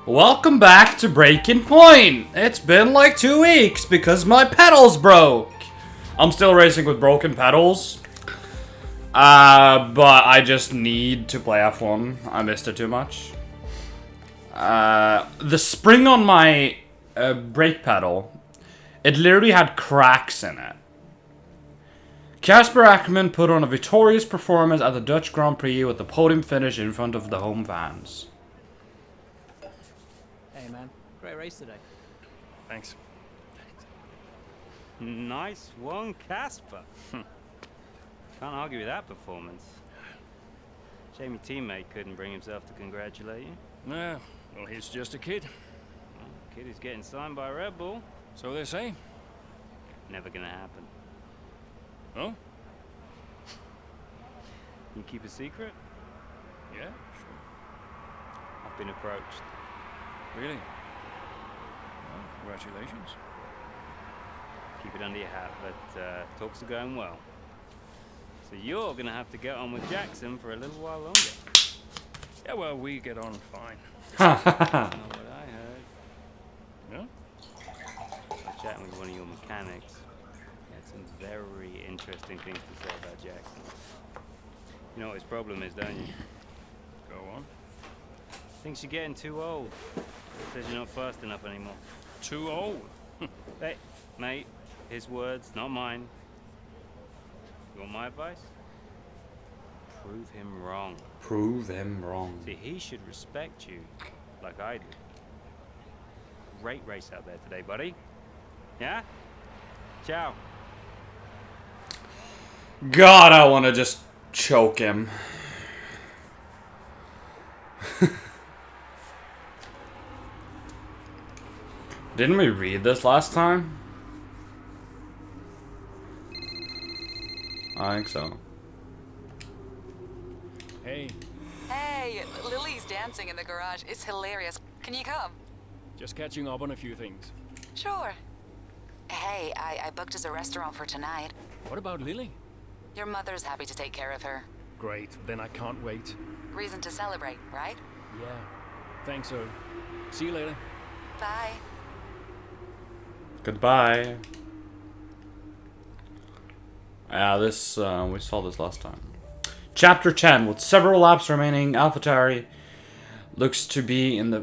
Welcome back to Breaking Point! It's been like 2 weeks because my pedals broke! I'm still racing with broken pedals. But I just need to play F1. I missed it too much. The spring on my brake pedal, it literally had cracks in it. Casper Akkerman put on a victorious performance at the Dutch Grand Prix with the podium finish in front of the home fans. Hey man, great race today. Thanks. Nice one, Casper. Can't argue with that performance. Shame your teammate couldn't bring himself to congratulate you. Yeah, well, he's just a kid. Well, kid who's getting signed by Red Bull. So they say. Never gonna happen. Oh? You keep a secret? Yeah, sure. I've been approached. Really? Well, congratulations. Keep it under your hat, but talks are going well. So you're gonna have to get on with Jackson for a little while longer. Yeah, well, we get on fine. Not what I heard. Yeah? I was chatting with one of your mechanics. He had some very interesting things to say about Jackson. You know what his problem is, don't you? Go on. Thinks you're getting too old. Says you're not fast enough anymore. Too old. Hey, mate, his words, not mine. You want my advice? Prove him wrong. Prove him wrong. See, he should respect you like I do. Great race out there today, buddy. Yeah? Ciao. God, I want to just choke him. Didn't we read this last time? I think so. Hey, Hey, Lily's dancing in the garage. It's hilarious. Can you come? just catching up on a few things. Sure. Hey, I booked us a restaurant for tonight. What about Lily? Your mother's happy to take care of her. Great, then I can't wait. Reason to celebrate, right? Yeah. Thanks, so. See you later. Bye. Goodbye. Yeah, this, we saw this last time. Chapter 10, with several laps remaining, AlphaTauri looks to be in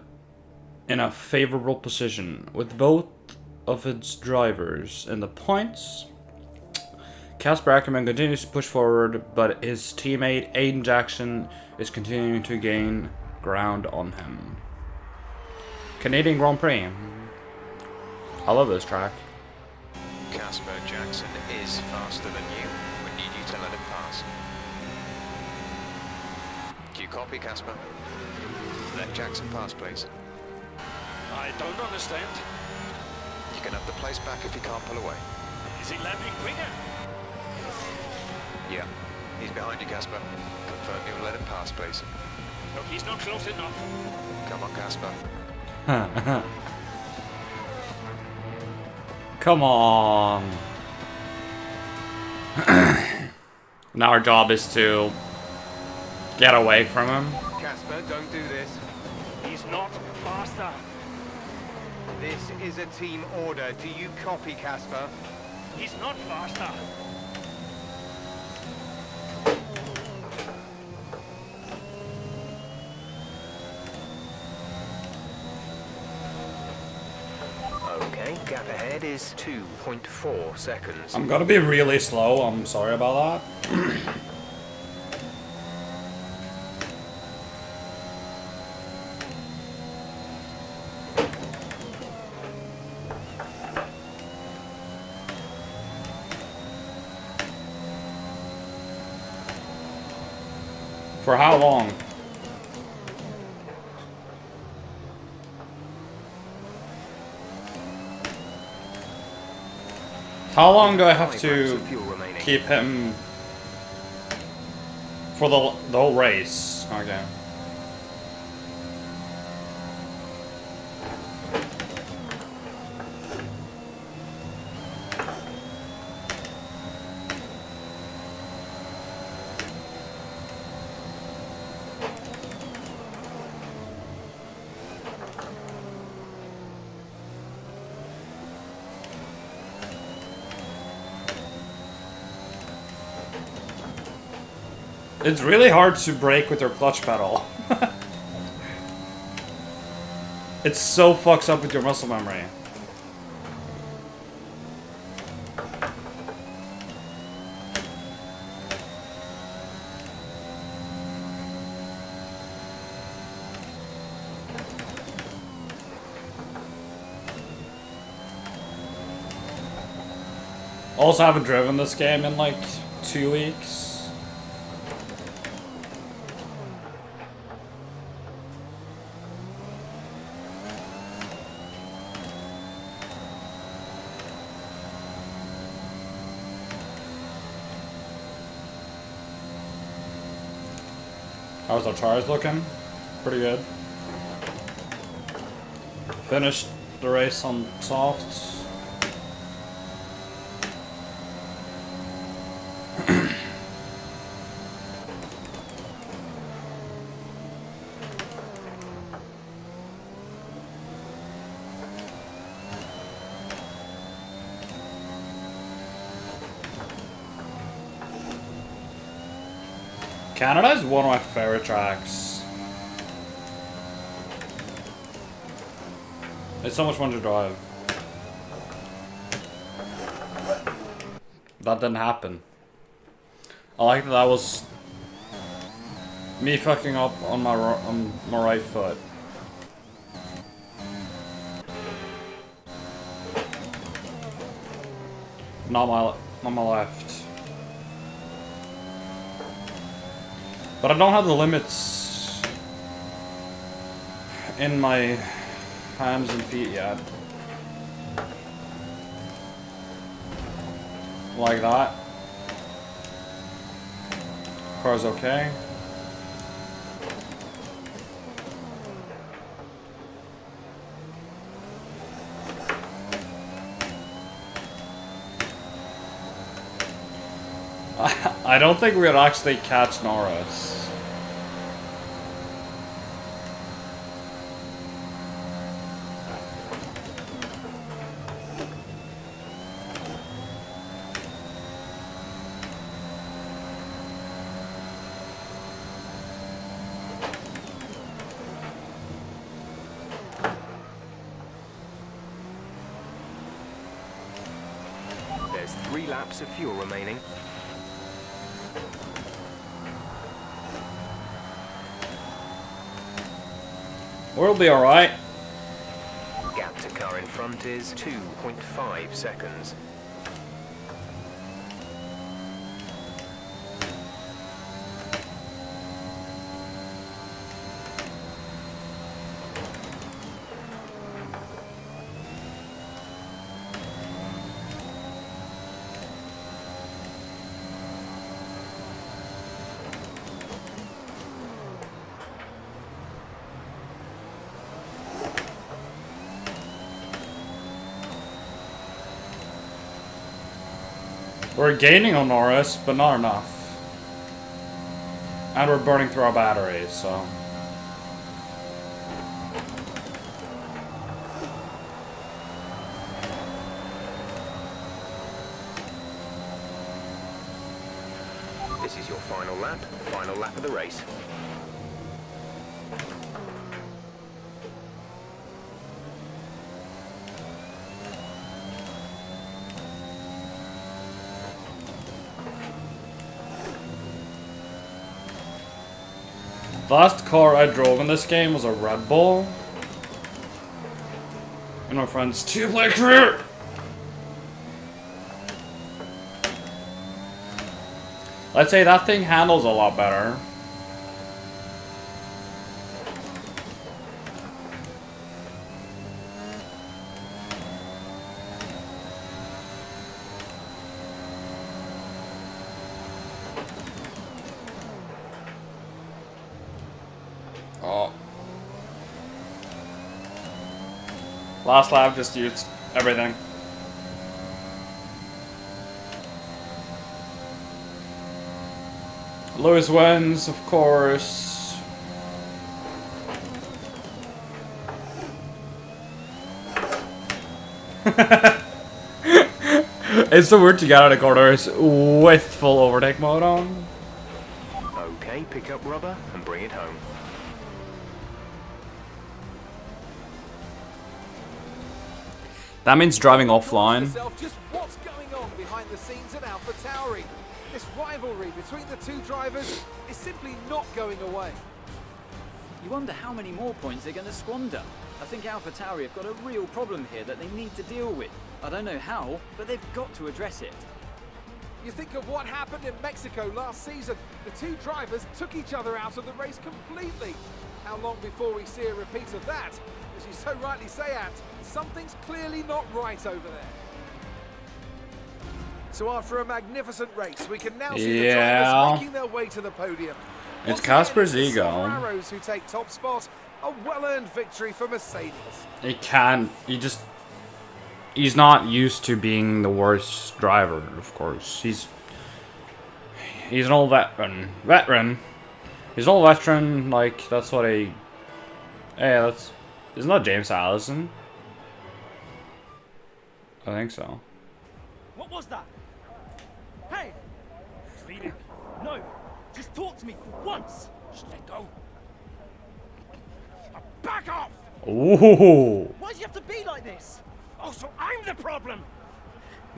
a favorable position, with both of its drivers in the points. Casper Akkerman continues to push forward, but his teammate Aiden Jackson is continuing to gain ground on him. Canadian Grand Prix. I love this track. Casper Jackson is faster than you. We need you to let him pass. Do you copy, Casper? Let Jackson pass, please. I don't understand. You can have the place back if you can't pull away. Is he landing quicker? Yeah. He's behind you, Casper. Confirm you'll let him pass, please. Look, he's not close enough. Come on, Casper. Come on. Now our job is to get away from him. Casper, don't do this. He's not faster. This is a team order. Do you copy, Casper? He's not faster. Okay, gap ahead is 2.4 seconds. I'm gonna be really slow. I'm sorry about that. For how long? How long do I have 5 laps to of fuel remaining. keep him for the whole race? Okay. It's really hard to brake with your clutch pedal. It so fucks up with your muscle memory. Also haven't driven this game in like 2 weeks. How's our tires looking? Pretty good. Finished the race on softs. Canada is one of my favorite tracks. It's so much fun to drive. That didn't happen. I like that that was me fucking up on my right foot. Not my left. But I don't have the limits in my hands and feet yet. Like that. Car's okay. I don't think we'd actually catch Norris. There's 3 laps of fuel remaining. We'll be alright. Gap to car in front is 2.5 seconds. We're gaining on Norris, but not enough. And we're burning through our batteries, so... This is your final lap of the race. The last car I drove in this game was a Red Bull. In my friend's 2-play career. Let's say that thing handles a lot better. Oh. Last lap just used everything. Lewis wins, of course. It's so weird to get out of corners with full overtake mode on. Okay, pick up rubber and bring it home. That means driving offline. Yourself just what's going on behind the scenes at AlphaTauri. This rivalry between the two drivers is simply not going away. You wonder how many more points they're going to squander. I think AlphaTauri have got a real problem here that they need to deal with. I don't know how, but they've got to address it. You think of what happened in Mexico last season. The two drivers took each other out of the race completely. How long before we see a repeat of that? As you so rightly say, Ant, something's clearly not right over there. So after a magnificent race, we can now see the drivers making their way to the podium. It's Once Casper's again, it's the ego. Arrows who take top spot. A well-earned victory for Mercedes. He can't. He's not used to being the worst driver. Of course, he's an old veteran. He's an old veteran. Like that's what a. Hey, isn't that James Allison? I think so. What was that? Hey! Pleading. No! Just talk to me for once! Just let go. Back off! Ooh. Why do you have to be like this? Oh, so I'm the problem!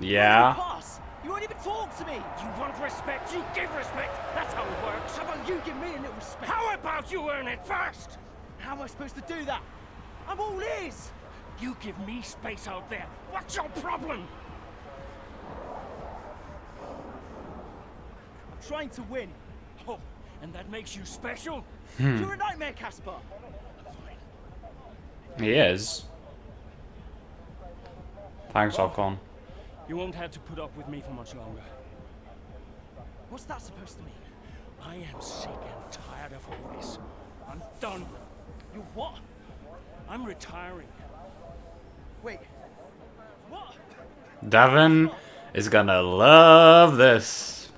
Yeah. Pass! You won't even talk to me! You want respect, you give respect! That's how it works! How about you give me a little respect? How about you earn it first? How am I supposed to do that? I'm all ears! You give me space out there. What's your problem? I'm trying to win. Oh, and that makes you special? You're a nightmare, Casper. He is. Thanks, Ocon. You won't have to put up with me for much longer. What's that supposed to mean? I am sick and tired of all this. I'm done. You what? I'm retiring. Wait. What? Devin is gonna love this.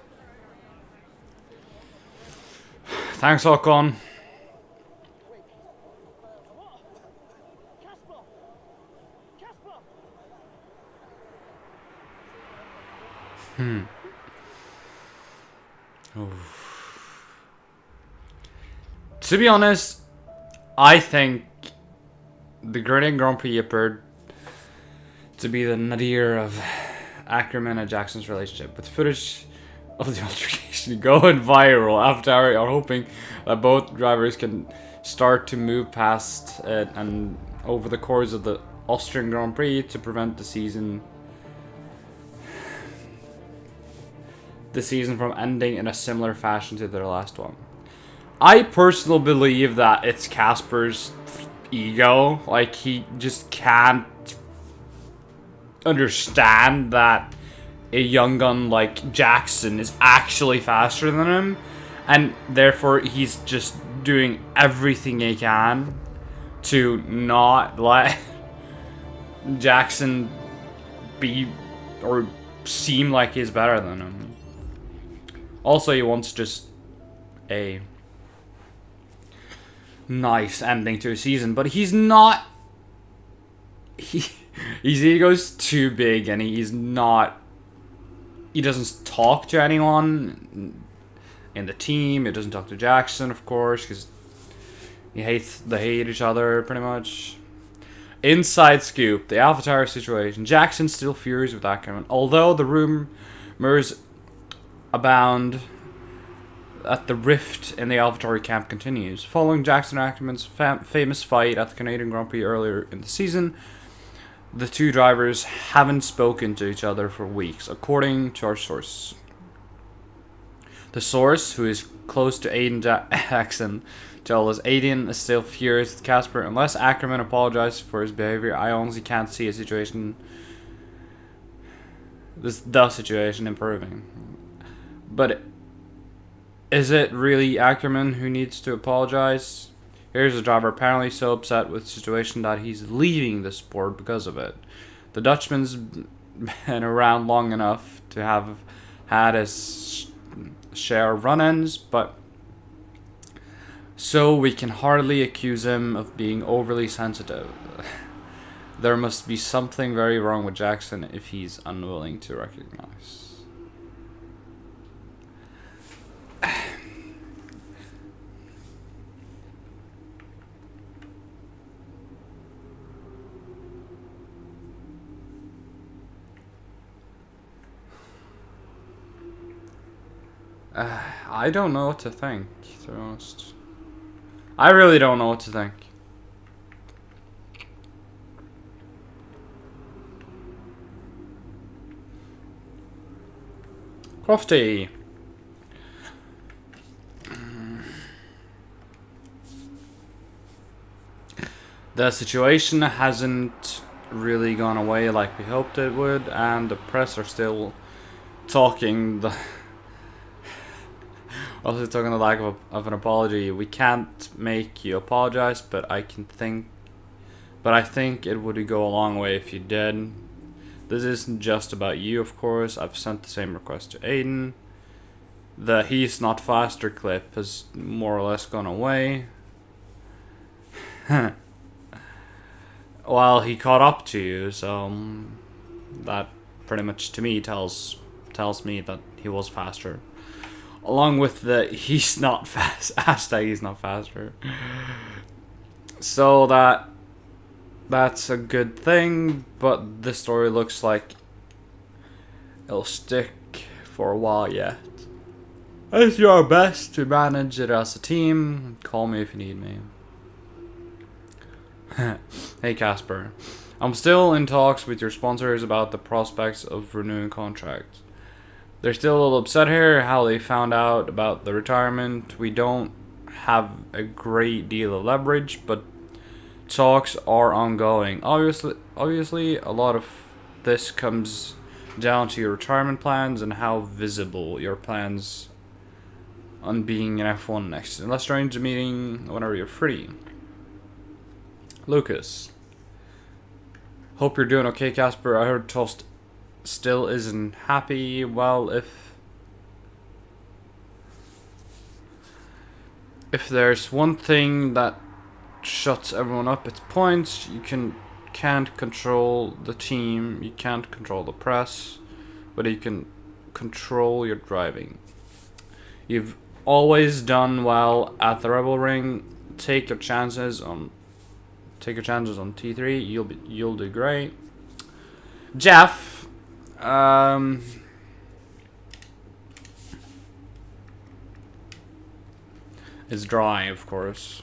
Thanks, Ocon. What? Casper! Casper! To be honest, I think the Grenadian Grand Prix appeared to be the nadir of Ackerman and Jackson's relationship, with footage of the altercation going viral. AlphaTauri are hoping that both drivers can start to move past it and over the course of the Austrian Grand Prix to prevent the season from ending in a similar fashion to their last one. I personally believe that it's Casper's ego. Like, he just can't understand that a young gun like Jackson is actually faster than him, and therefore he's just doing everything he can to not let Jackson be or seem like he's better than him. Also, he wants just a nice ending to a season, but he's not. His ego's too big, and he's not. He doesn't talk to anyone in the team. He doesn't talk to Jackson, of course, because they hate each other pretty much. Inside scoop: the AlphaTauri situation. Jackson still furious with Ackerman, although the rumors abound that the rift in the AlphaTauri camp continues. Following Jackson and Ackerman's famous fight at the Canadian Grand Prix earlier in the season, the two drivers haven't spoken to each other for weeks, according to our source. The source, who is close to Aiden Jackson, tells us Aiden is still furious with Casper. Unless Ackerman apologizes for his behavior, I honestly can't see the situation improving. But is it really Ackerman who needs to apologize? Here's a driver apparently so upset with the situation that he's leaving the sport because of it. The Dutchman's been around long enough to have had his share of run-ins, but so we can hardly accuse him of being overly sensitive. There must be something very wrong with Jackson if he's unwilling to recognize. I don't know what to think, to be honest. I really don't know what to think. Crofty. The situation hasn't really gone away like we hoped it would, and the press are still talking the also talking the lack of an apology. We can't make you apologize, but I think it would go a long way if you did. This isn't just about you, of course. I've sent the same request to Aiden. The "he's not faster" clip has more or less gone away. Well, he caught up to you, so that pretty much to me tells me that he was faster. Along with the "he's not fast" hashtag "he's not faster." So that's a good thing, but this story looks like it'll stick for a while yet. Let's do our best to manage it as a team. Call me if you need me. Hey Casper, I'm still in talks with your sponsors about the prospects of renewing contracts. They're still a little upset here how they found out about the retirement. We don't have a great deal of leverage, but talks are ongoing. Obviously, a lot of this comes down to your retirement plans and how visible your plans on being an F1 next. And let's arrange a meeting whenever you're free. Lucas. Hope you're doing okay, Casper. I heard Toast still isn't happy. Well, if there's one thing that shuts everyone up, it's points. You can't control the team, you can't control the press, but you can control your driving. You've always done well at the Rebel Ring. Take your chances on T3. You'll do great. Jeff, it's dry, of course.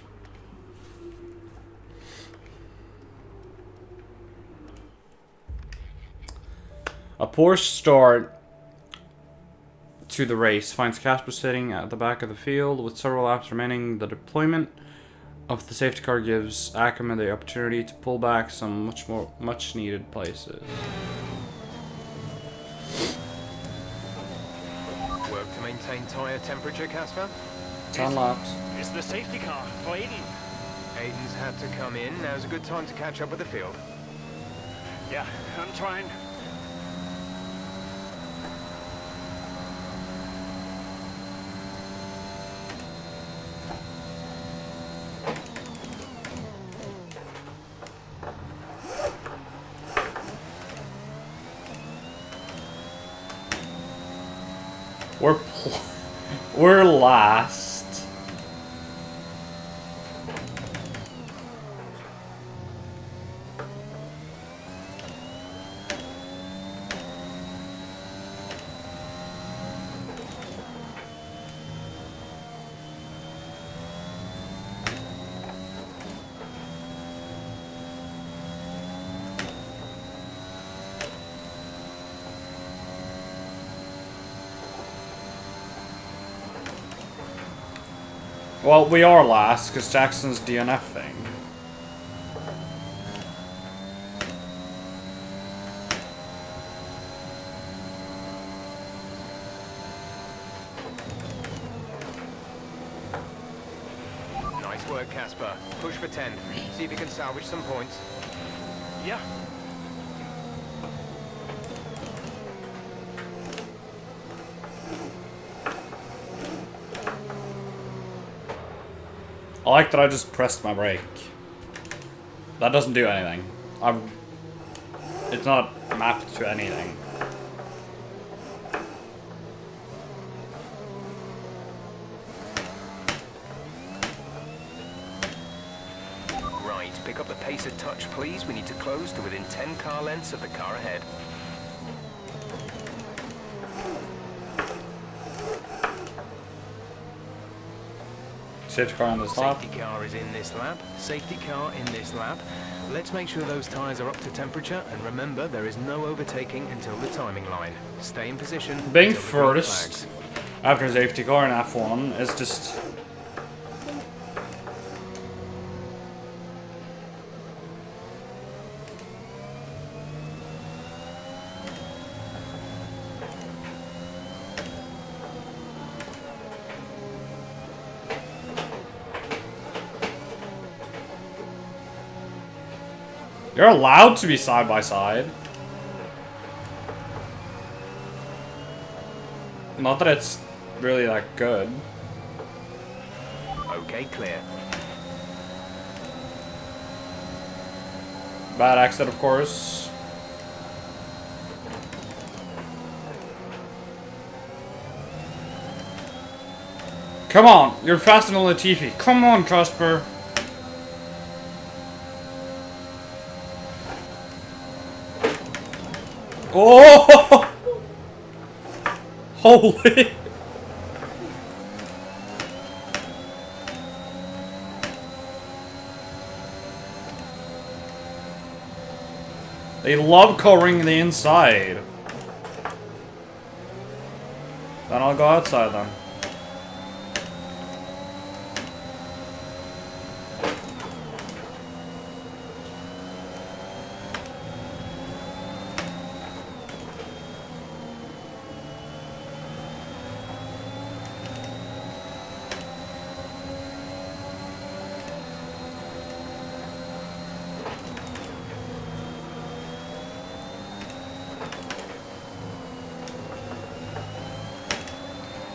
A poor start to the race finds Casper sitting at the back of the field with several laps remaining. The deployment of the safety car gives Ackerman the opportunity to pull back some much needed places. Work to maintain tyre temperature, Casper? 10 laps. It's the safety car for Aiden. Aiden's had to come in. Now's a good time to catch up with the field. Yeah, I'm trying. We're last. Well, we are last because Jackson's DNFing. Nice work, Casper. Push for 10. See if you can salvage some points. Yeah. I like that I just pressed my brake. That doesn't do anything. It's not mapped to anything. Right, pick up the pace a touch, please. We need to close to within 10 car lengths of the car ahead. Safety car in this lap. Safety car is in this lap. Safety car in this lap. Let's make sure those tyres are up to temperature, and remember, there is no overtaking until the timing line. Stay in position. Being until the green first flags. after safety car in F1 is just... You're allowed to be side by side. Not that it's really that good. Okay, clear. Bad exit, of course. Come on, you're faster than Latifi. Come on, Trusper. Oh! Holy! They love covering the inside. Then I'll go outside then.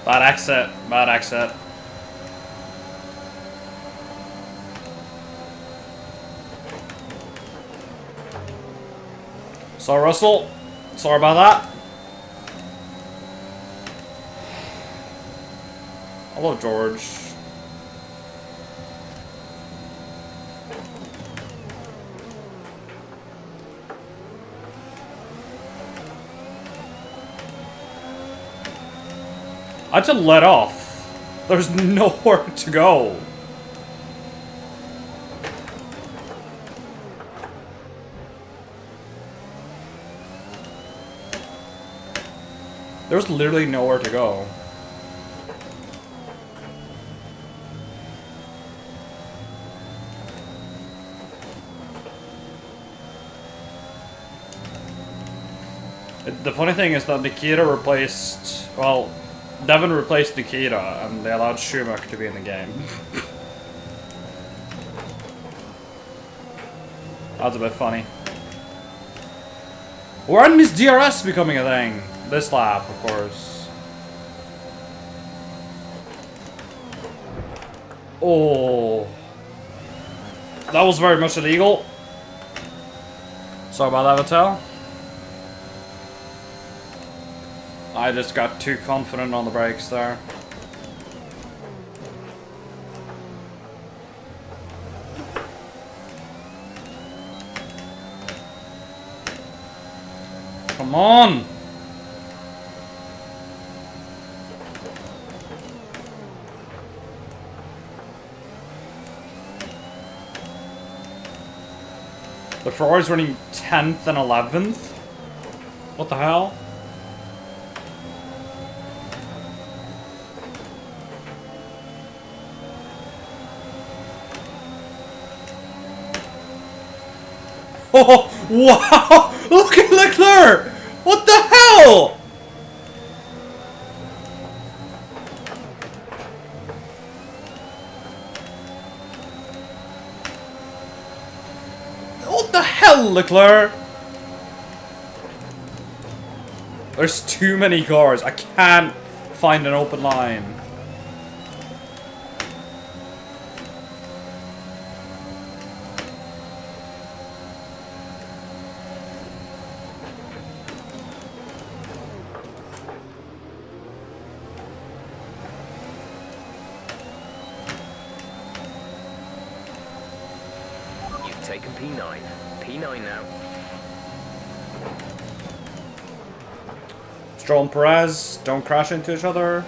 Bad exit, bad exit. Sorry, Russell. Sorry about that. Hello, George. I had to let off. There's nowhere to go. There's literally nowhere to go. The funny thing is that Nikita replaced, well, Devin replaced Nikita, and they allowed Schumacher to be in the game. That's a bit funny. When is DRS becoming a thing? This lap, of course. Oh. That was very much illegal. Sorry about that, Vettel. I just got too confident on the brakes there. Come on! The Ferrari's running 10th and 11th? What the hell? Oh, wow! Look at Leclerc! What the hell? What the hell, Leclerc? There's too many cars. I can't find an open line. Taken P9. P9 now. Stroll and Perez don't crash into each other.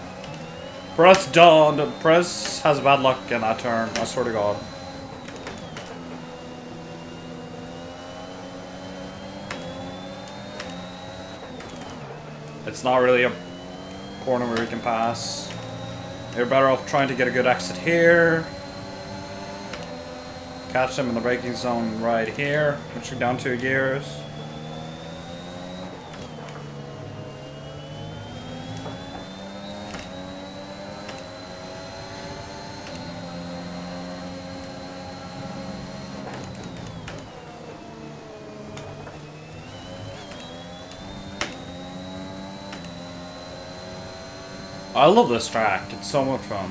Press done. Press has bad luck in that turn. I swear to God. It's not really a corner where you can pass. You're better off trying to get a good exit here. Catch them in the braking zone right here, which are down 2 gears. I love this track, it's so much fun.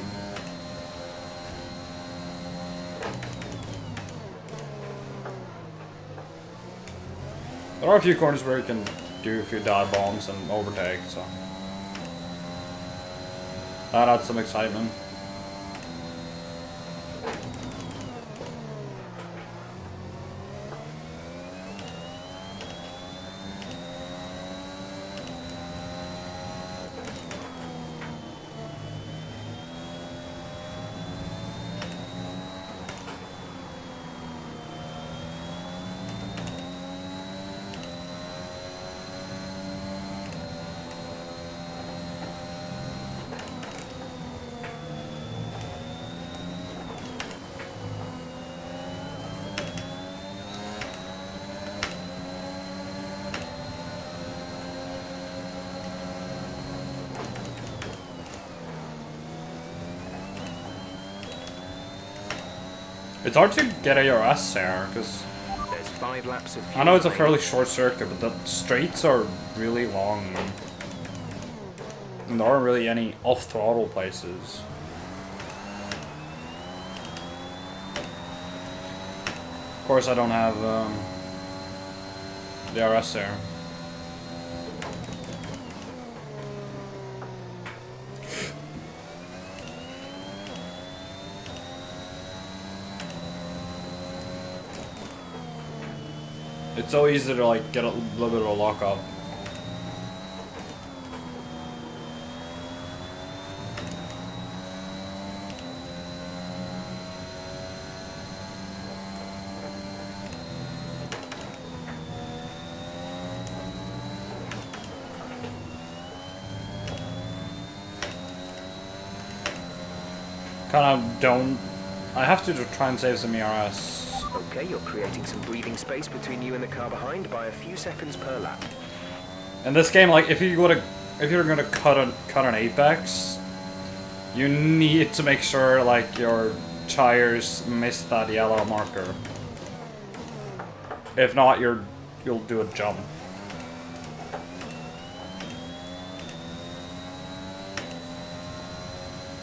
There are a few corners where you can do a few dive bombs and overtake, so that adds some excitement. It's hard to get ARS there, because There's 5 laps of I know it's a fuel fairly short circuit, but the straights are really long. And there aren't really any off-throttle places. Of course, I don't have the RS there. It's so easy to like get a little bit of a lock up. Kind of don't. I have to try and save some ERS. Okay, you're creating some breathing space between you and the car behind by a few seconds per lap. In this game, like if you're gonna cut an apex, you need to make sure like your tires miss that yellow marker. If not, you'll do a jump.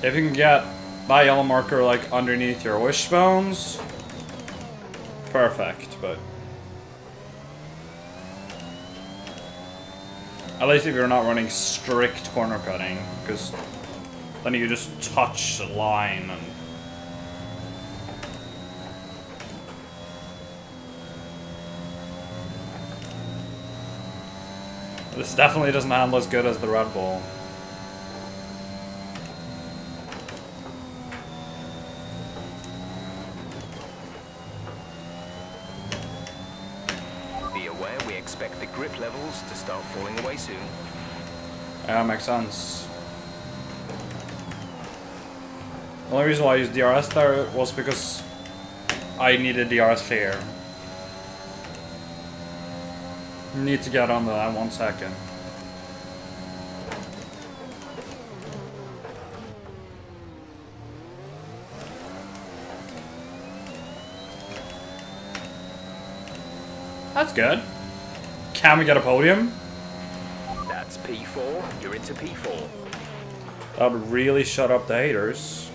If you can get that yellow marker like underneath your wishbones, perfect, but at least if you're not running strict corner cutting, because then you just touch the line and this definitely doesn't handle as good as the Red Bull. Expect the grip levels to start falling away soon. Yeah, makes sense. The only reason why I used DRS there was because I needed DRS clear. Need to get on that 1 second. That's good. Can we get a podium? That's P4. You're into P4. That would really shut up the haters.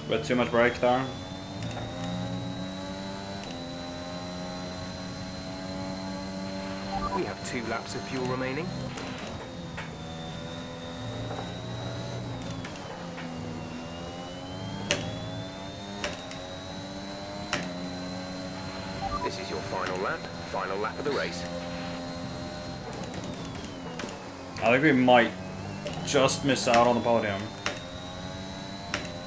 But too much brake there. We have 2 laps of fuel remaining. Final lap of the race. I think we might just miss out on the podium.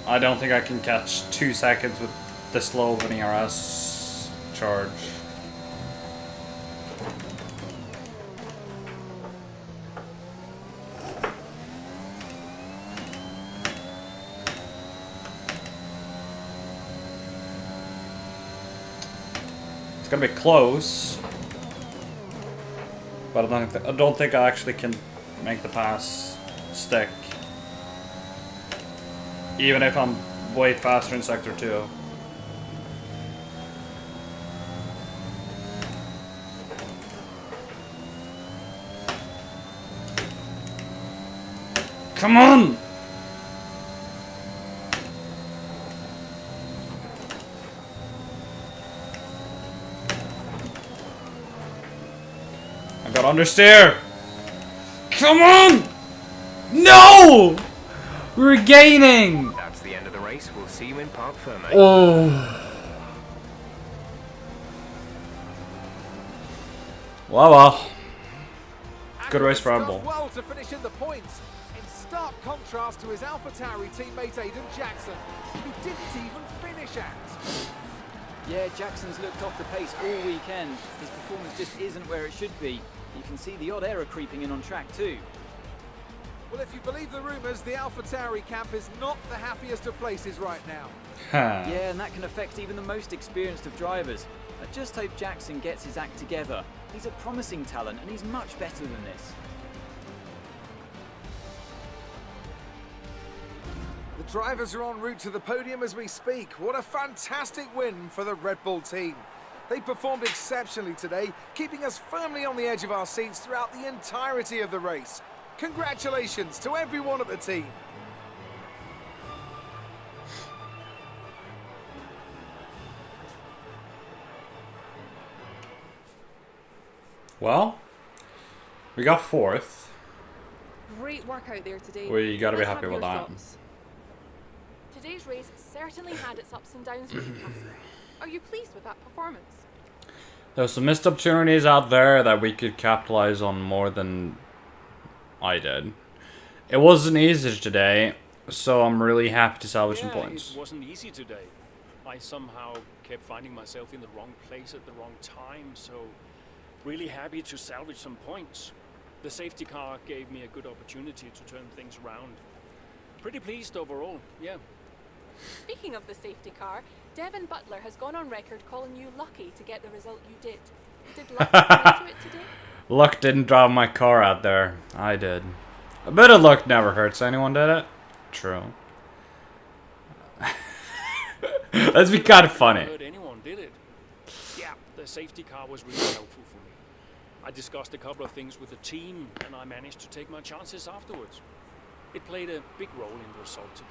I don't think I can catch 2 seconds with the slow VRS charge. It's gonna be close, but I don't think I actually can make the pass stick, even if I'm way faster in sector 2. Come on! I got understeer! Come on! No! We're gaining! That's the end of the race. We'll see you in Parc Ferme. Oh. Well. Good race for Red Bull. Well to finish in the points, in stark contrast to his AlphaTauri teammate Aiden Jackson, who didn't even finish at. Yeah, Jackson's looked off the pace all weekend. His performance just isn't where it should be. You can see the odd error creeping in on track too. Well, if you believe the rumours, the AlphaTauri camp is not the happiest of places right now. Yeah, and that can affect even the most experienced of drivers. I just hope Jackson gets his act together. He's a promising talent, and he's much better than this. The drivers are en route to the podium as we speak. What a fantastic win for the Red Bull team. They performed exceptionally today, keeping us firmly on the edge of our seats throughout the entirety of the race. Congratulations to everyone at the team. Well, we got 4th. Great work out there today. We gotta be Let's happy have with your that. thoughts. Today's race certainly had its ups and downs for you, Casper. Are you pleased with that performance? There's some missed opportunities out there that we could capitalize on more than I did. It wasn't easy today, so I'm really happy to salvage some points. It wasn't easy today. I somehow kept finding myself in the wrong place at the wrong time, so really happy to salvage some points. The safety car gave me a good opportunity to turn things around. Pretty pleased overall, yeah. Speaking of the safety car, Devin Butler has gone on record calling you lucky to get the result you did. Did luck come into it today? Luck didn't drive my car out there. I did. A bit of luck never hurts anyone, did it? True. Let's be kind of funny. Hurt anyone, did it? Yeah, the safety car was really helpful for me. I discussed a couple of things with the team, and I managed to take my chances afterwards. It played a big role in the result today.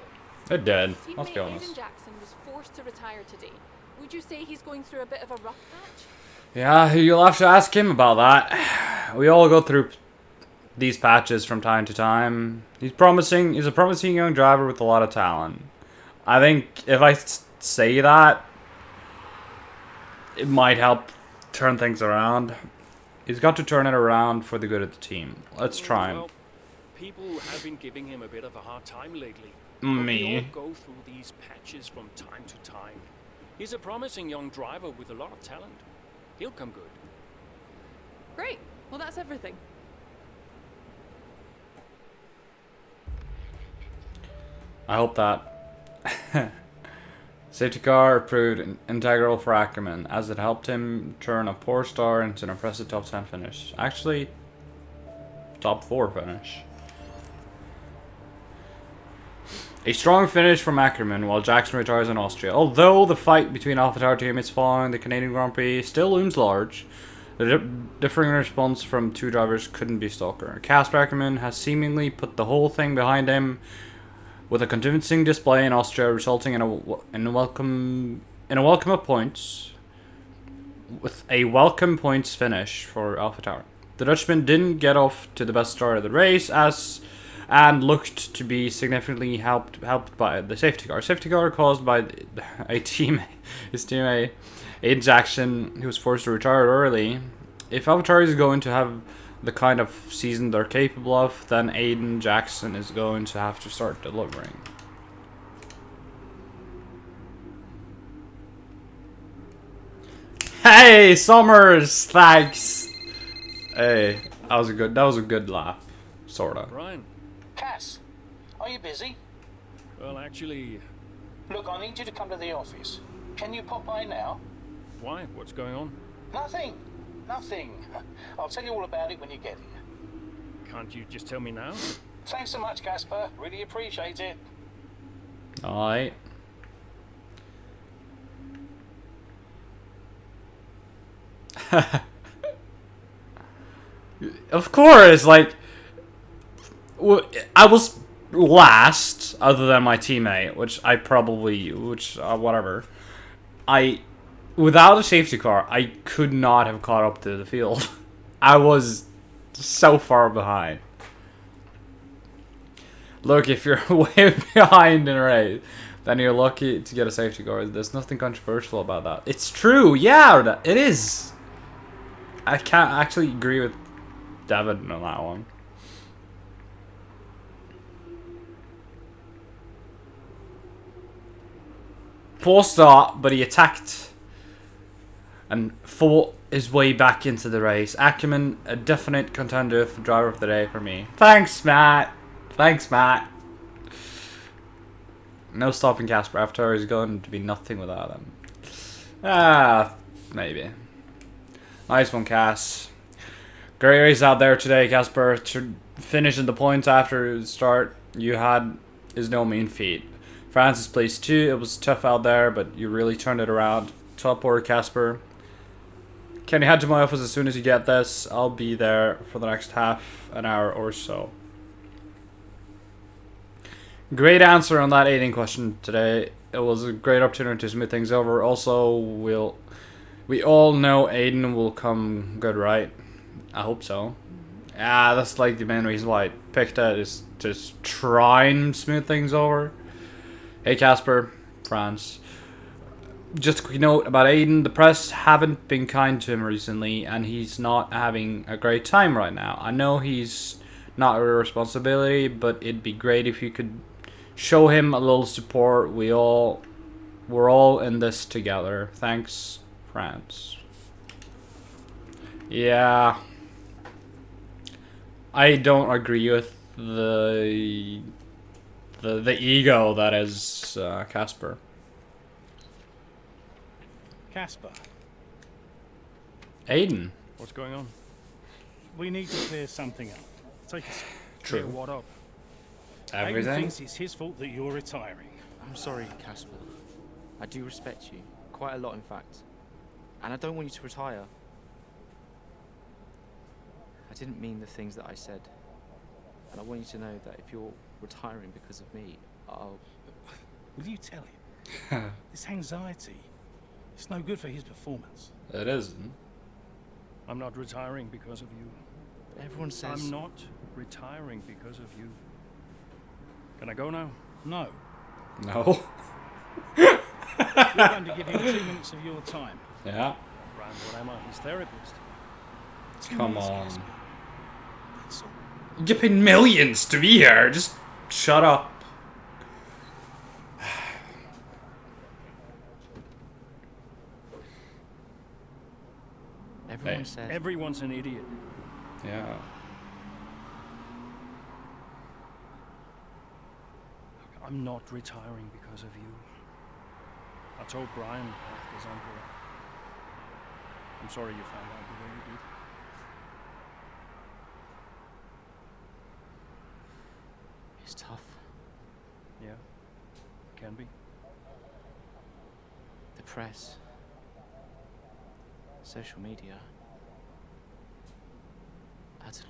It did. Let's Teammate be honest. Aiden Jackson was forced to retire today. Would you say he's going through a bit of a rough patch? Yeah, you'll have to ask him about that. We all go through these patches from time to time. He's promising. He's a promising young driver with a lot of talent. I think if I say that, it might help turn things around. He's got to turn it around for the good of the team. Let's try him. Well, people have been giving him a bit of a hard time lately. Me. We all go through these patches from time to time. He's a promising young driver with a lot of talent. He'll come good. Great. Well, that's everything. I hope that. Safety car proved integral for Ackerman, as it helped him turn a poor start into an impressive top 10 finish. Actually, top 4 finish. A strong finish from Ackerman while Jackson retires in Austria. Although the fight between AlphaTauri teammates following the Canadian Grand Prix still looms large, the differing response from two drivers couldn't be stalker. Casper Ackerman has seemingly put the whole thing behind him, with a convincing display in Austria resulting in a welcome points finish for AlphaTauri. The Dutchman didn't get off to the best start of the race and looked to be significantly helped by the safety car. Safety car caused by his teammate Aiden Jackson, who was forced to retire early. If AlphaTauri is going to have the kind of season they're capable of, then Aiden Jackson is going to have to start delivering. Hey, Summers, thanks. Hey, that was a good laugh, sorta. Brian. Cass, are you busy? Well, actually, Look, I need you to come to the office. Can you pop by now? why? What's going on? Nothing. Nothing. I'll tell you all about it when you get here. Can't you just tell me now? Thanks so much, Casper. Really appreciate it. Alright. Of course, like, I was last, other than my teammate, whatever. Without a safety car, I could not have caught up to the field. I was so far behind. Look, if you're way behind in a race, then you're lucky to get a safety car. There's nothing controversial about that. It's true, yeah, it is. I can't actually agree with David on that one. Poor start, but he attacked and fought his way back into the race. Ackerman, a definite contender for driver of the day for me. Thanks, Matt. Thanks, Matt. No stopping Casper. After is going to be nothing without him. Ah, maybe. Nice one, Cass. Great race out there today, Casper. To finish in the points after the start you had is no mean feat. Francis placed 2. It was tough out there, but you really turned it around. Top order, Casper. Can you head to my office as soon as you get this? I'll be there for the next half an hour or so. Great answer on that Aiden question today. It was a great opportunity to smooth things over. Also, we all know Aiden will come good, right? I hope so. Yeah, that's like the main reason why I picked it, is to try and smooth things over. Hey Casper, France. Just a quick note about Aiden. The press haven't been kind to him recently, and he's not having a great time right now. I know he's not a responsibility, but it'd be great if you could show him a little support. We're all in this together. Thanks, France. Yeah, I don't agree with the ego that is Casper. Casper. Aiden. What's going on? We need to clear something up. Take a second. True. Clear what up? Aiden Everything? thinks it's his fault that you're retiring. I'm sorry, Casper. I do respect you. Quite a lot, in fact. And I don't want you to retire. I didn't mean the things that I said. And I want you to know that if you're retiring because of me, I'll... Will you tell him? This anxiety, it's no good for his performance. It isn't. I'm not retiring because of you. Everyone says... I'm not retiring because of you. Can I go now? No. No. We're going to give him 2 minutes of your time. Yeah. Brian, what am I? His therapist. Come on. That's all. You paid millions to be here. Just shut up. Everyone says... Everyone's an idiot. Yeah. I'm not retiring because of you. I told Brian after Zandvoort. I'm sorry you found out the way you did. It's tough. Yeah, can be. The press. Social media. I don't know.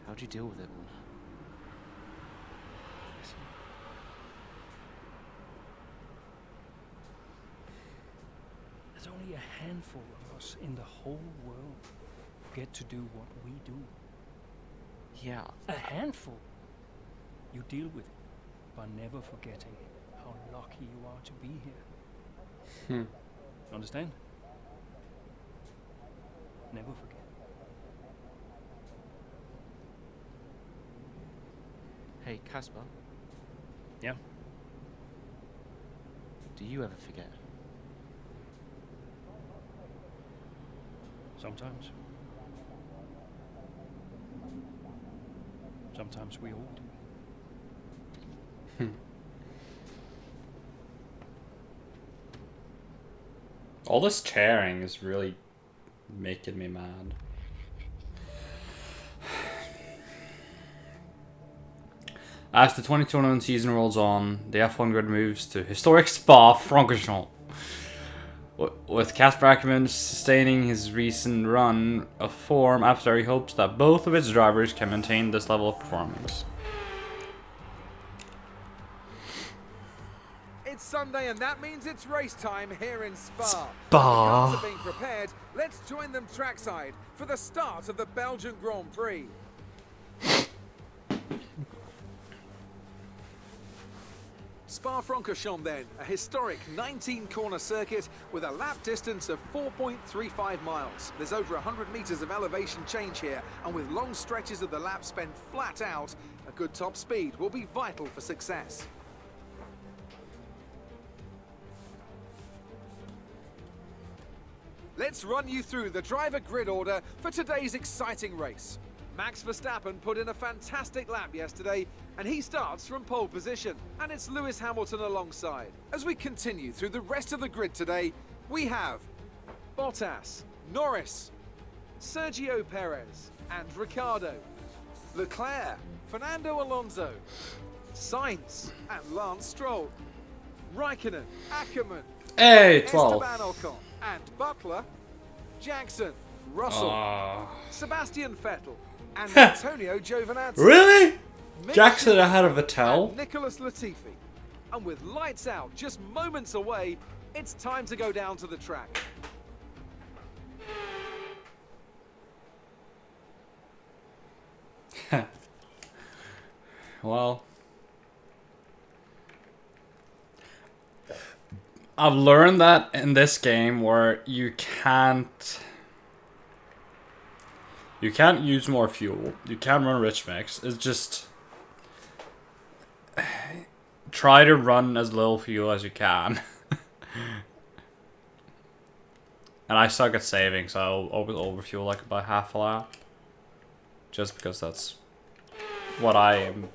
How do you deal with it all? There's only a handful of us in the whole world who get to do what we do. Yeah. A handful. You deal with it by never forgetting how lucky you are to be here. Hmm. You understand? Never forget. Hey, Casper. Yeah? Do you ever forget? Sometimes. Sometimes we all do. All this tearing is really making me mad. As the 2021 season rolls on, the F1 grid moves to historic Spa-Francorchamps. With Casper Ackerman sustaining his recent run of form, AlphaTauri hopes that both of its drivers can maintain this level of performance. It's Sunday and that means it's race time here in Spa. Spa. The cars are being prepared. Let's join them trackside for the start of the Belgian Grand Prix. Spa-Francorchamps then, a historic 19-corner circuit with a lap distance of 4.35 miles. There's over 100 meters of elevation change here, and with long stretches of the lap spent flat out, a good top speed will be vital for success. Let's run you through the driver grid order for today's exciting race. Max Verstappen put in a fantastic lap yesterday, and he starts from pole position, and it's Lewis Hamilton alongside. As we continue through the rest of the grid today, we have Bottas, Norris, Sergio Perez, and Ricciardo, Leclerc, Fernando Alonso, Sainz, and Lance Stroll, Raikkonen, Ackerman, Hey, 12. Esteban Ocon, and Butler, Jackson, Russell, Sebastian Vettel, and Antonio Giovinazzi. Really? Mick Jackson Schumacher ahead of Vettel? and Nicholas Latifi. And with lights out just moments away, it's time to go down to the track. Well, I've learned that in this game where you can't use more fuel. You can run rich mix. It's just try to run as little fuel as you can. And I suck at saving, so I'll always overfuel like about half a lap. Just because that's what I am.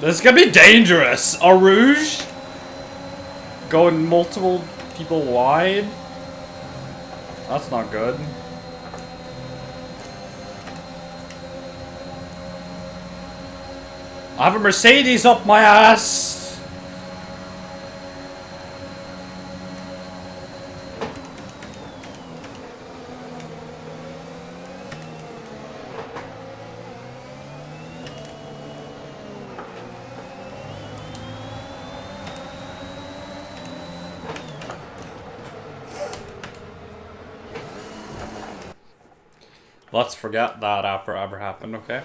This is gonna be dangerous. A Rouge going multiple people wide. That's not good. I have a Mercedes up my ass. Let's forget that ever happened, okay?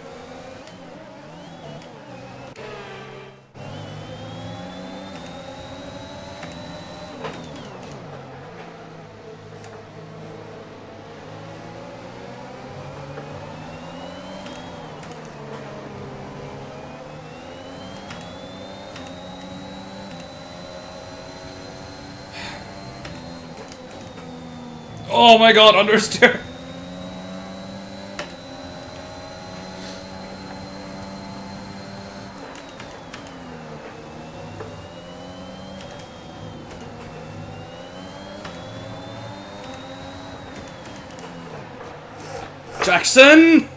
Oh my god, understeer! Jackson!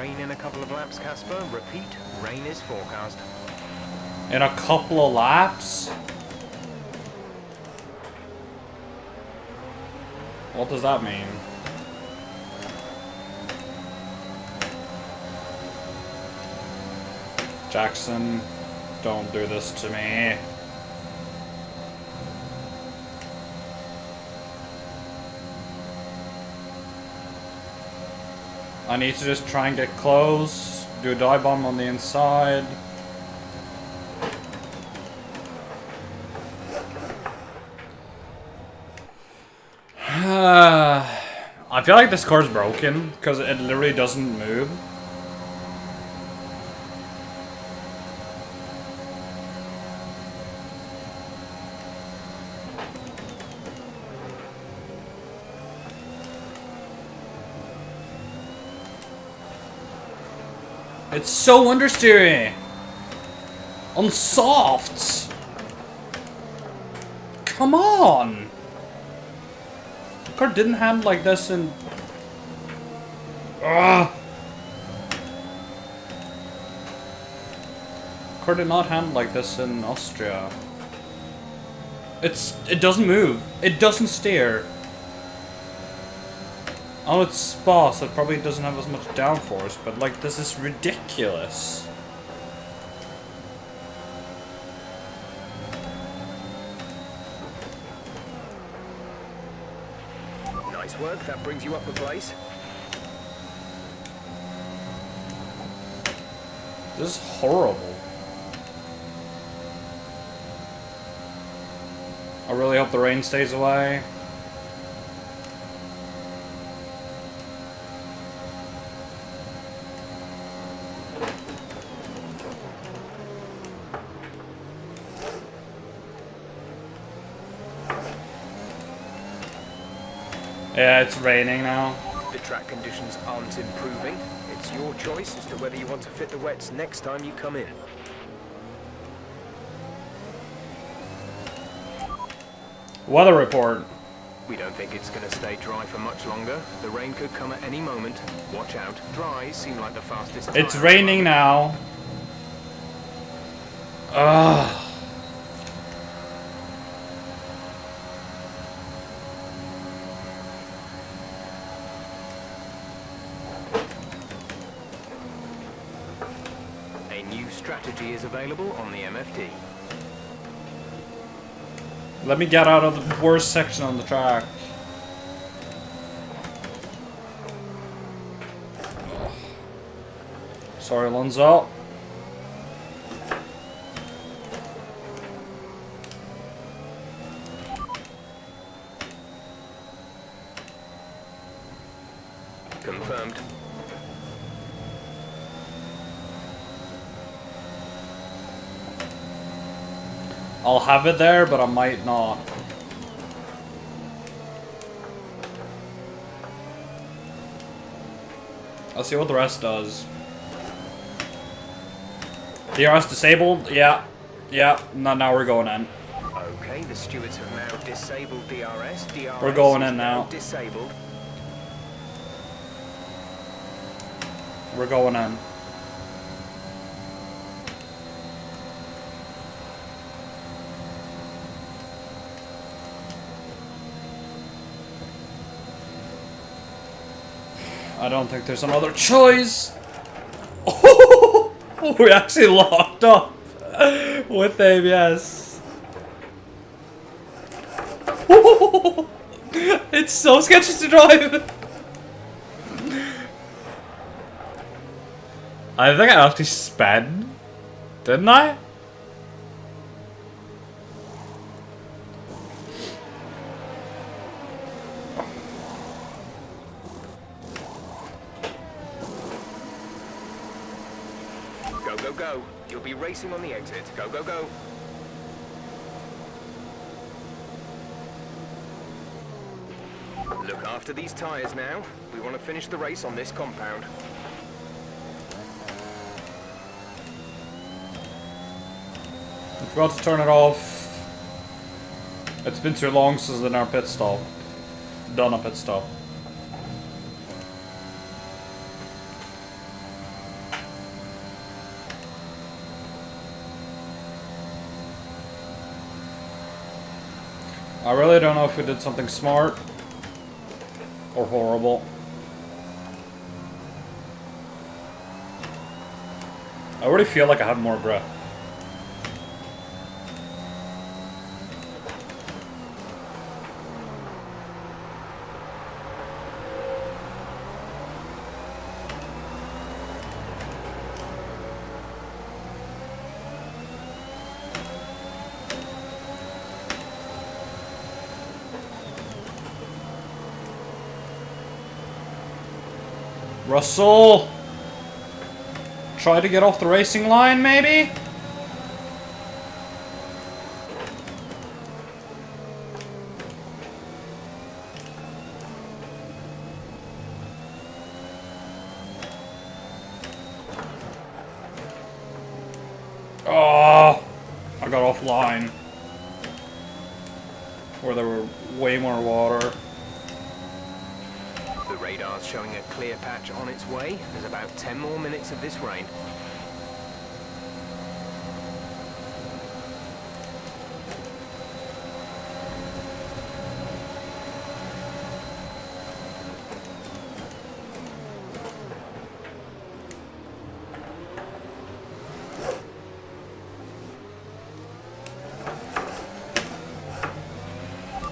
rain in a couple of laps, Casper. Repeat, rain is forecast. In a couple of laps? What does that mean? Jackson, don't do this to me. I need to just try and get close, do a dive bomb on the inside. I feel like this car's broken because it literally doesn't move. It's so understeery. On softs. Come on. The car didn't handle like this in... Ugh. The car did not handle like this in Austria. It doesn't move. It doesn't steer. Oh, it's Spa, so it probably doesn't have as much downforce, but like, this is ridiculous. Nice work, that brings you up a place. This is horrible. I really hope the rain stays away. Yeah, it's raining now. The track conditions aren't improving. It's your choice as to whether you want to fit the wets next time you come in. Weather report. We don't think it's going to stay dry for much longer. The rain could come at any moment. Watch out. Dries seem like the fastest. It's raining now. Ugh. A new strategy is available on the MFD. Let me get out of the worst section on the track. Sorry, Alonso. Confirmed. I'll have it there, but I might not. I'll see what the rest does. DRS disabled? Yeah. Yeah. Now we're going in. Okay, the stewards have now disabled DRS. DRS We're going is in now. Disabled. We're going in. I don't think there's another choice. Oh, we actually locked up with ABS. It's so sketchy to drive. I think I actually sped, didn't I? Go, go, go. You'll be racing on the exit. Go, go, go. Look after these tyres now. We want to finish the race on this compound. I forgot to turn it off. It's been too long since in our pit stop. Done a pit stop. I really don't know if we did something smart or horrible. I already feel like I have more breath. Russell! Try to get off the racing line, maybe? Oh! I got offline. Where there were way more water. The radar's showing a clear patch on its way. There's about 10 more minutes of this rain.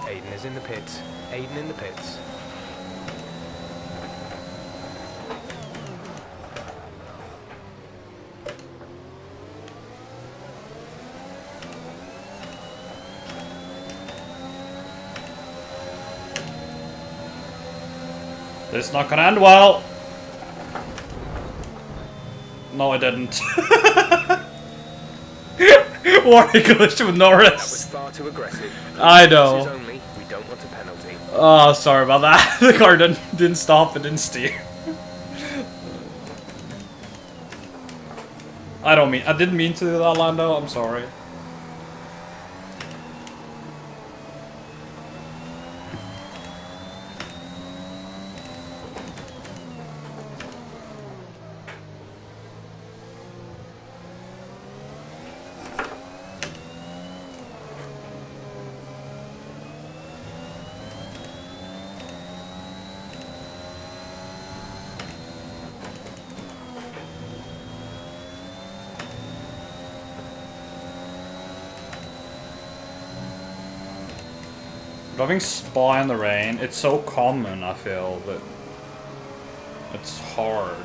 Aiden is in the pits. Aiden in the pits. This is not gonna end well. No, I didn't. Warning collision with Norris. That was far too aggressive. I know. This is only, we don't want a penalty. Oh, sorry about that. The car didn't stop, it didn't steer. I didn't mean to do that, Lando. I'm sorry. Driving Spa in the rain, it's so common, I feel, but it's hard.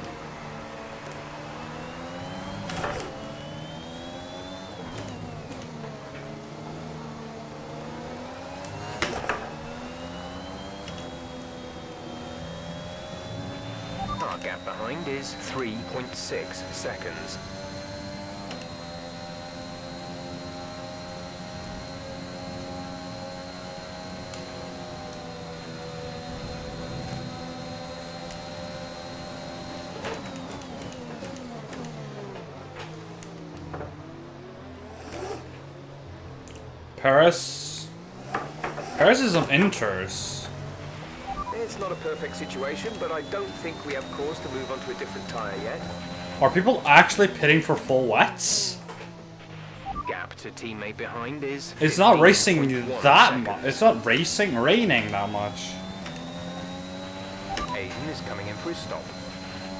Our gap behind is 3.6 seconds. Paris is on inters. It's not a perfect situation, but I don't think we have cause to move on to a different tyre yet. Are people actually pitting for full wets? Gap to teammate behind is... It's not racing 15.1 that much. seconds. It's not raining that much. Aiden is coming in for his stop.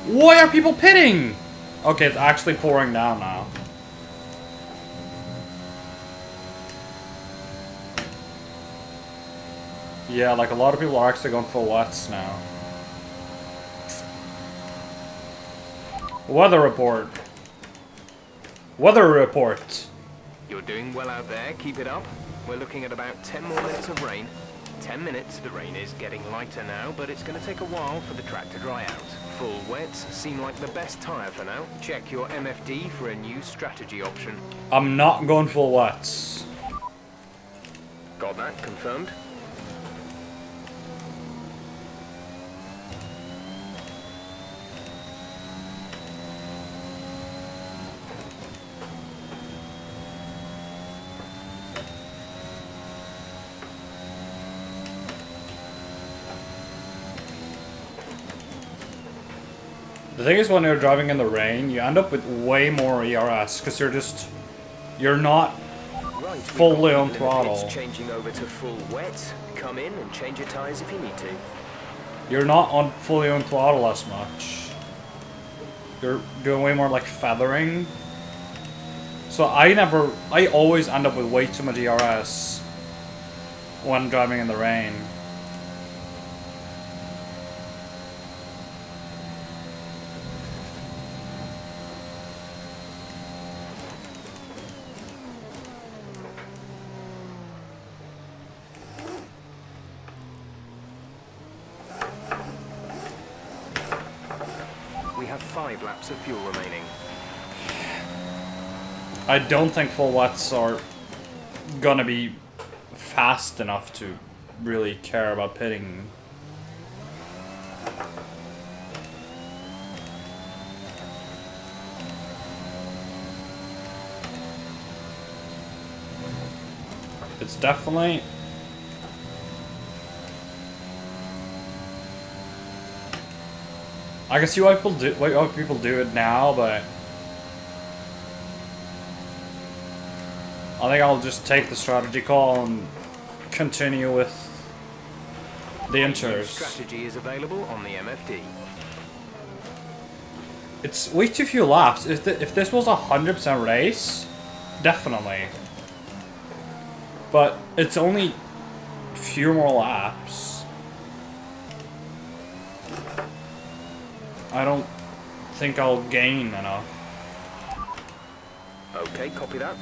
Why are people pitting? Okay, it's actually pouring down now. Yeah, like a lot of people are actually going full wets now. Weather report. Weather report. You're doing well out there, keep it up. We're looking at about 10 more minutes of rain. 10 minutes, the rain is getting lighter now, but it's going to take a while for the track to dry out. Full wets seem like the best tyre for now. Check your MFD for a new strategy option. I'm not going full wets. Got that confirmed? The thing is, when you're driving in the rain, you end up with way more ERS, because you're not right. We've fully got on people in the pits throttle. changing over to full wet. Come in and change your tyres if you need to. You're not on fully on throttle as much. You're doing way more like feathering. So I always end up with way too much DRS when driving in the rain. We have 5 laps of fuel remaining. I don't think full wets are gonna be fast enough to really care about pitting. It's definitely I can see why people do it now, but I think I'll just take the strategy call and continue with the inters. Strategy is available on the MFD. It's way too few laps. If this was a 100% race, definitely. But it's only few more laps. I don't think I'll gain enough. Okay, copy that.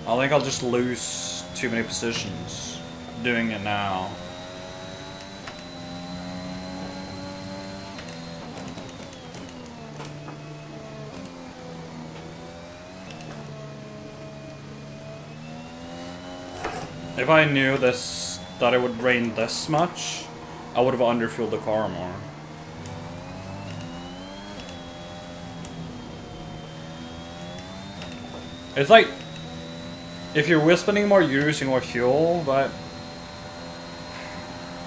I think I'll just lose too many positions doing it now. If I knew that it would rain this much, I would have underfueled the car more. It's like, if you're wheel spinning more, you're using more fuel, but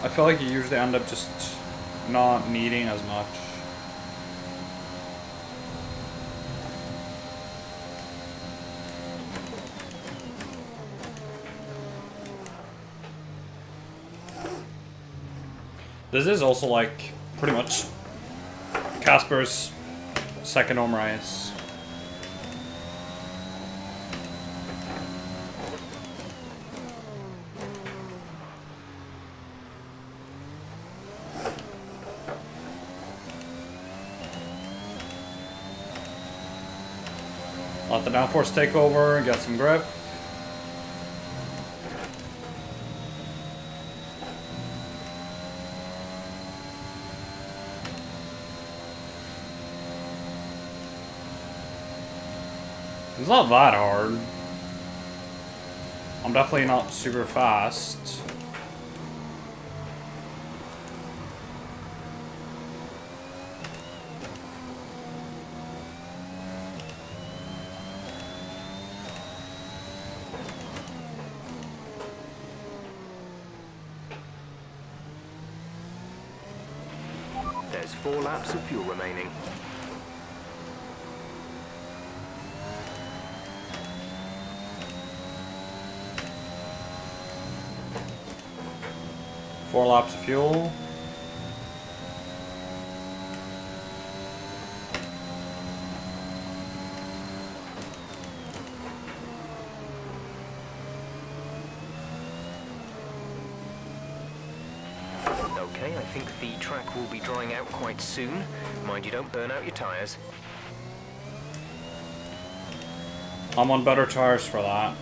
I feel like you usually end up just not needing as much. This is also like pretty much Casper's second home race. Let the downforce take over and get some grip. It's not that hard. I'm definitely not super fast. There's 4 laps of fuel remaining. Four laps of fuel. Okay, I think the track will be drying out quite soon. Mind you don't burn out your tyres. I'm on better tires for that.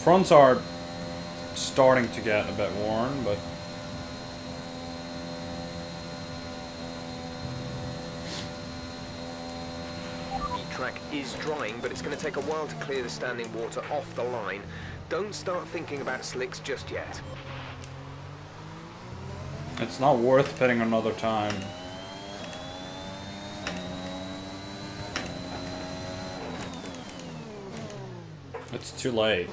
Fronts are starting to get a bit worn, but The track is drying, but it's going to take a while to clear the standing water off the line. Don't start thinking about slicks just yet. it's not worth pitting another time. It's too late.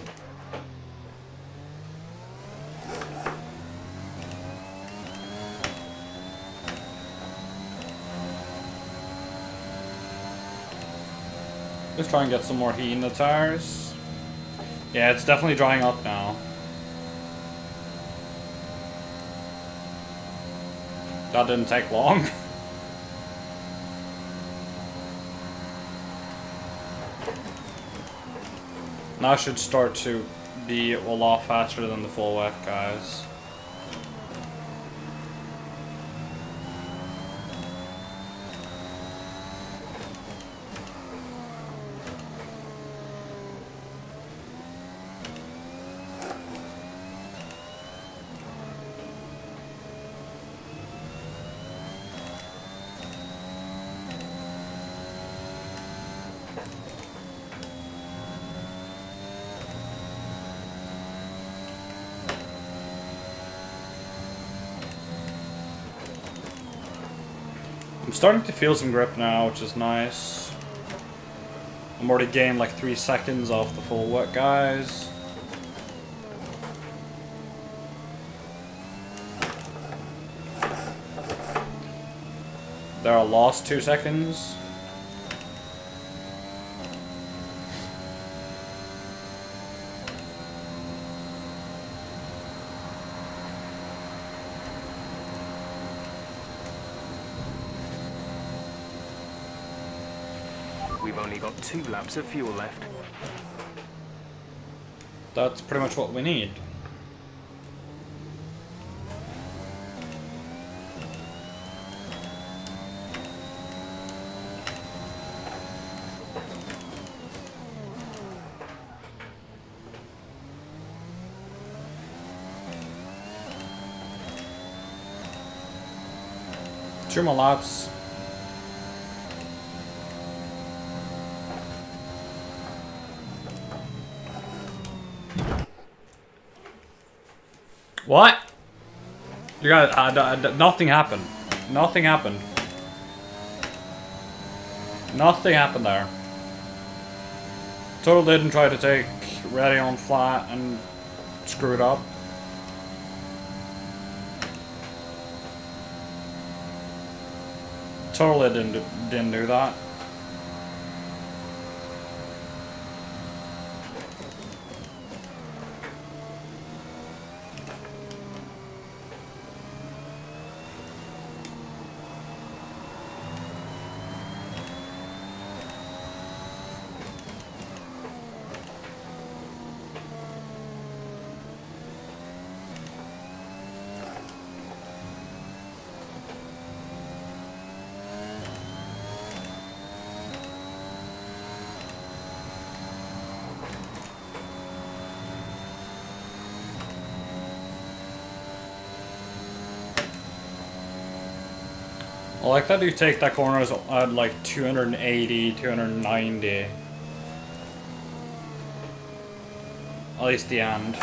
Let's try and get some more heat in the tires. Yeah, it's definitely drying up now. That didn't take long. Now should start to be a lot faster than the full wet guys. I'm starting to feel some grip now, which is nice. I'm already gained like 3 seconds off the full wet guys. There are lost 2 seconds. We've only got 2 laps of fuel left. That's pretty much what we need. Two more laps. What? You got nothing happened. Nothing happened. Nothing happened there. Total didn't try to take ready on flat and screw it up. Totally didn't do that. I like that you take that corner at like 280, 290. At least the end.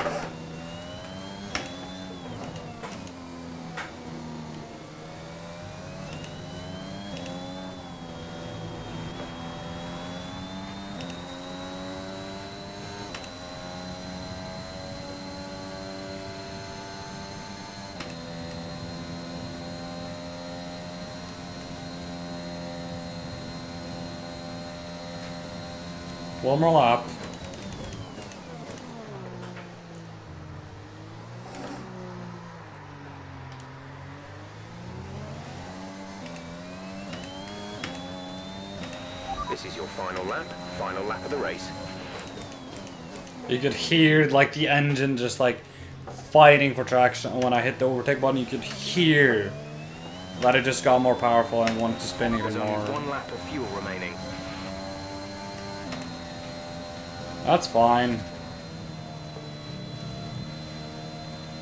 One more lap. This is your final lap of the race. You could hear like the engine just like fighting for traction, and when I hit the overtake button you could hear that it just got more powerful and wanted to spin even There's more. only 1 lap of fuel remaining. That's fine.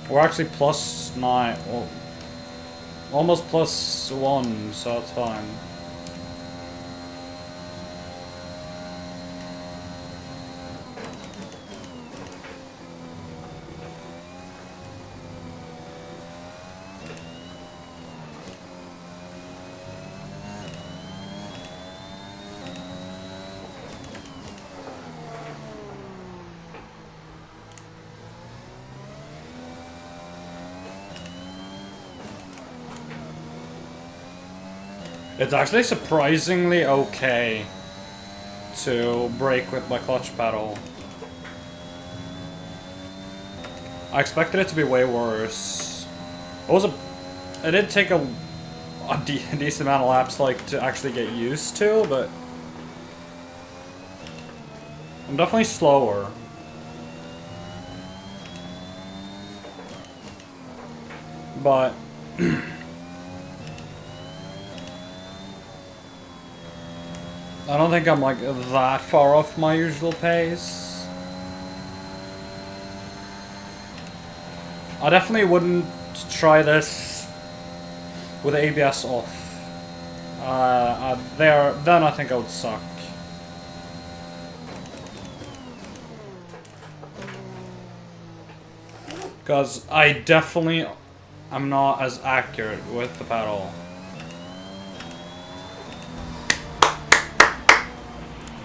We're actually +9, well, almost +1, so that's fine. It's actually surprisingly okay. to brake with my clutch pedal. I expected it to be way worse. It did take a decent amount of laps like to actually get used to, but I'm definitely slower. But I don't think I'm like that far off my usual pace. I definitely wouldn't try this with ABS off. Then I think I would suck. Because I definitely am not as accurate with the pedal.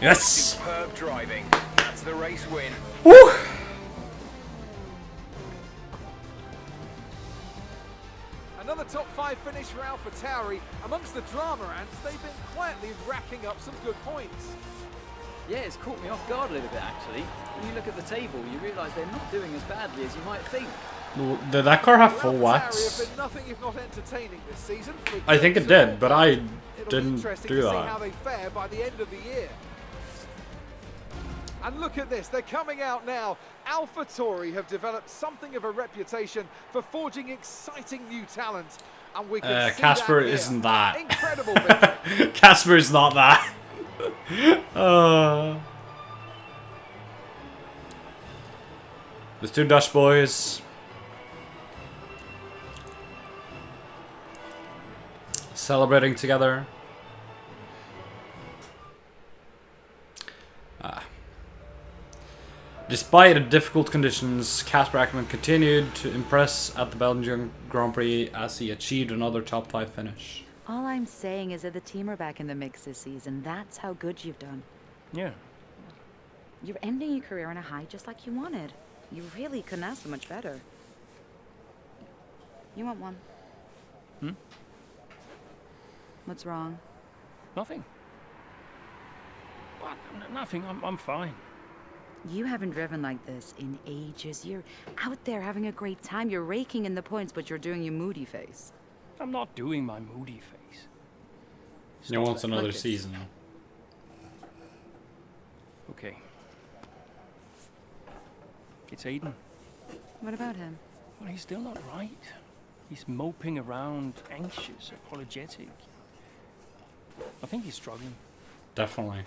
Yes! Superb driving. That's the race win. Woo! Another top 5 finish for AlphaTauri. Amongst the drama ants, they've been quietly racking up some good points. Yeah, it's caught me off guard a little bit actually. When you look at the table, you realise they're not doing as badly as you might think. Did that car have full AlphaTauri watts? have been nothing if not entertaining this season. I think it did, but I It'll be didn't interesting do to see that. how they fare by the end of the year. And look at this, they're coming out now. AlphaTauri have developed something of a reputation for forging exciting new talent. And we can see Casper that here. isn't that. Incredible victory. Casper is not that. The two Dutch boys celebrating together. Despite the difficult conditions, Casper Ackerman continued to impress at the Belgian Grand Prix as he achieved another top 5 finish. All I'm saying is that the team are back in the mix this season. That's how good you've done. Yeah. You're ending your career on a high just like you wanted. You really couldn't ask for much better. You want one? Hmm? What's wrong? Nothing. What? Nothing. I'm fine. You haven't driven like this in ages. You're out there having a great time. You're raking in the points, but you're doing your moody face. I'm not doing my moody face. He wants another Look, season. Okay. It's Aiden. What about him? Well, he's still not right. He's moping around, anxious, apologetic. I think he's struggling. Definitely.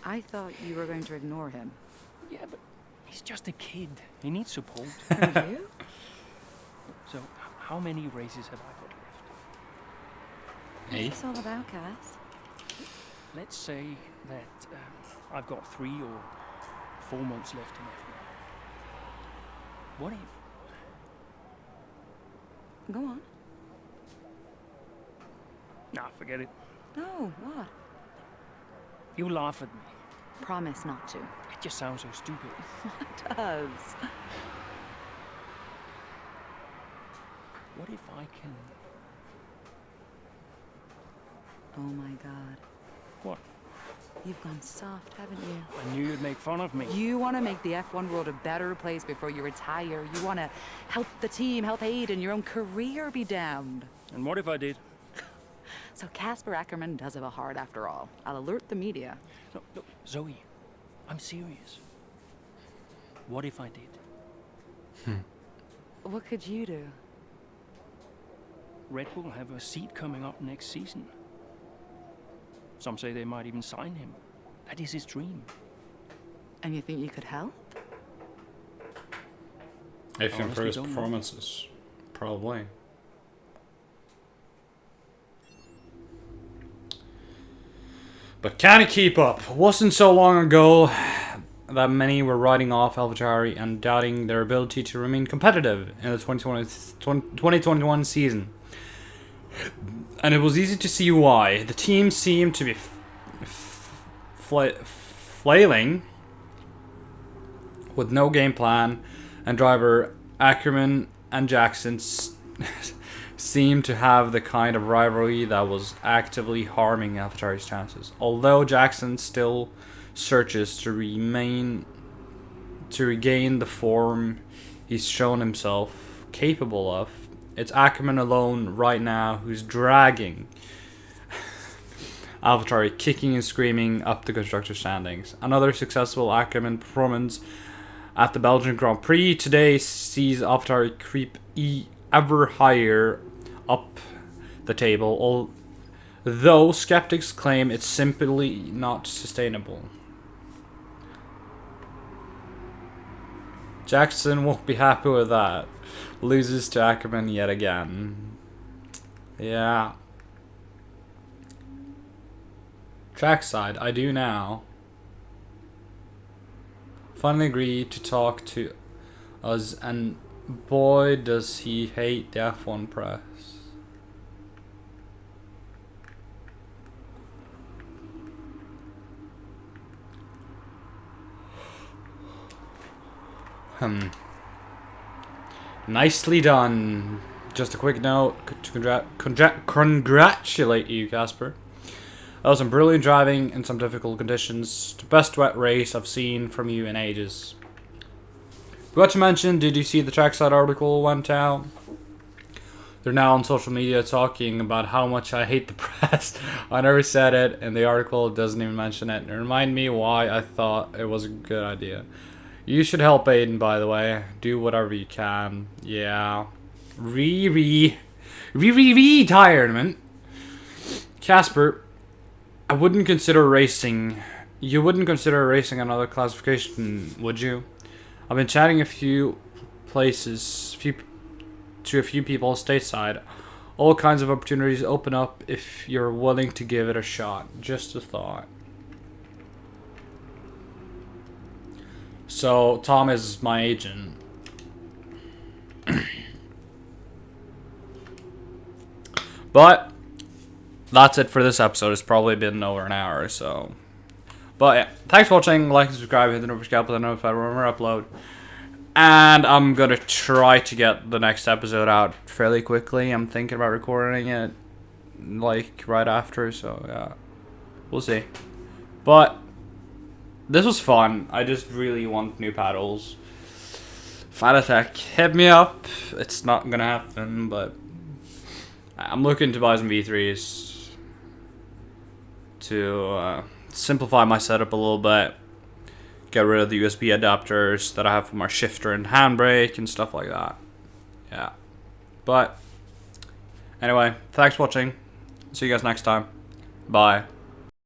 I thought you were going to ignore him. Yeah, but he's just a kid. He needs support. Are you? So, how many races have I got left? 8. What's this all about, Cass? Let's say that I've got 3 or 4 months left in F1. What if? Go on. Nah, forget it. No, what? You laugh at me. Promise not to. It just sounds so stupid. It does. What if I can... Oh my god. What? You've gone soft, haven't you? I knew you'd make fun of me. You want to make the F1 world a better place before you retire. You want to help the team, help Aiden, your own career be damned. And what if I did? So Casper Ackerman does have a heart after all. I'll alert the media. No, Zoe, I'm serious. What if I did? What could you do? Red Bull have a seat coming up next season. Some say they might even sign him. That is his dream. And you think you could help? If he Honestly, improves don't know. performances. Probably. But can he keep up? It wasn't so long ago that many were writing off AlphaTauri and doubting their ability to remain competitive in the 2021 season. And it was easy to see why. The team seemed to be flailing with no game plan, and driver Ackerman and Jackson seemed to have the kind of rivalry that was actively harming AlphaTauri's chances. Although Jackson still searches to regain the form he's shown himself capable of, it's Ackerman alone right now who's dragging AlphaTauri, kicking and screaming up the constructor standings. Another successful Ackerman performance at the Belgian Grand Prix today sees AlphaTauri creep ever higher up the table, although skeptics claim it's simply not sustainable. Jackson won't be happy with that. Loses to Ackerman yet again. Yeah. Trackside, I do now. Finally agreed to talk to us, and boy does he hate the F1 press. Nicely done. Just a quick note to congratulate you, Casper. That was some brilliant driving in some difficult conditions. The best wet race I've seen from you in ages. Forgot to mention, did you see the Trackside article went out? They're now on social media talking about how much I hate the press. I never said it, and the article doesn't even mention it. And remind me why I thought it was a good idea. You should help Aiden, by the way. Do whatever you can. Yeah. Retirement. Casper, I wouldn't consider racing. You wouldn't consider racing another classification, would you? I've been chatting a few places, to a few people stateside. All kinds of opportunities open up if you're willing to give it a shot. Just a thought. So, Tom is my agent. But that's it for this episode. It's probably been over an hour, so. But yeah, thanks for watching. Like and subscribe. Hit the notification bell to notify when I upload. And I'm gonna try to get the next episode out fairly quickly. I'm thinking about recording it like right after, so yeah, we'll see. But this was fun. I just really want new paddles. Fanatec, hit me up. It's not gonna happen, but I'm looking to buy some V3s to simplify my setup a little bit. Get rid of the USB adapters that I have for my shifter and handbrake and stuff like that. Yeah. But anyway, thanks for watching. See you guys next time. Bye.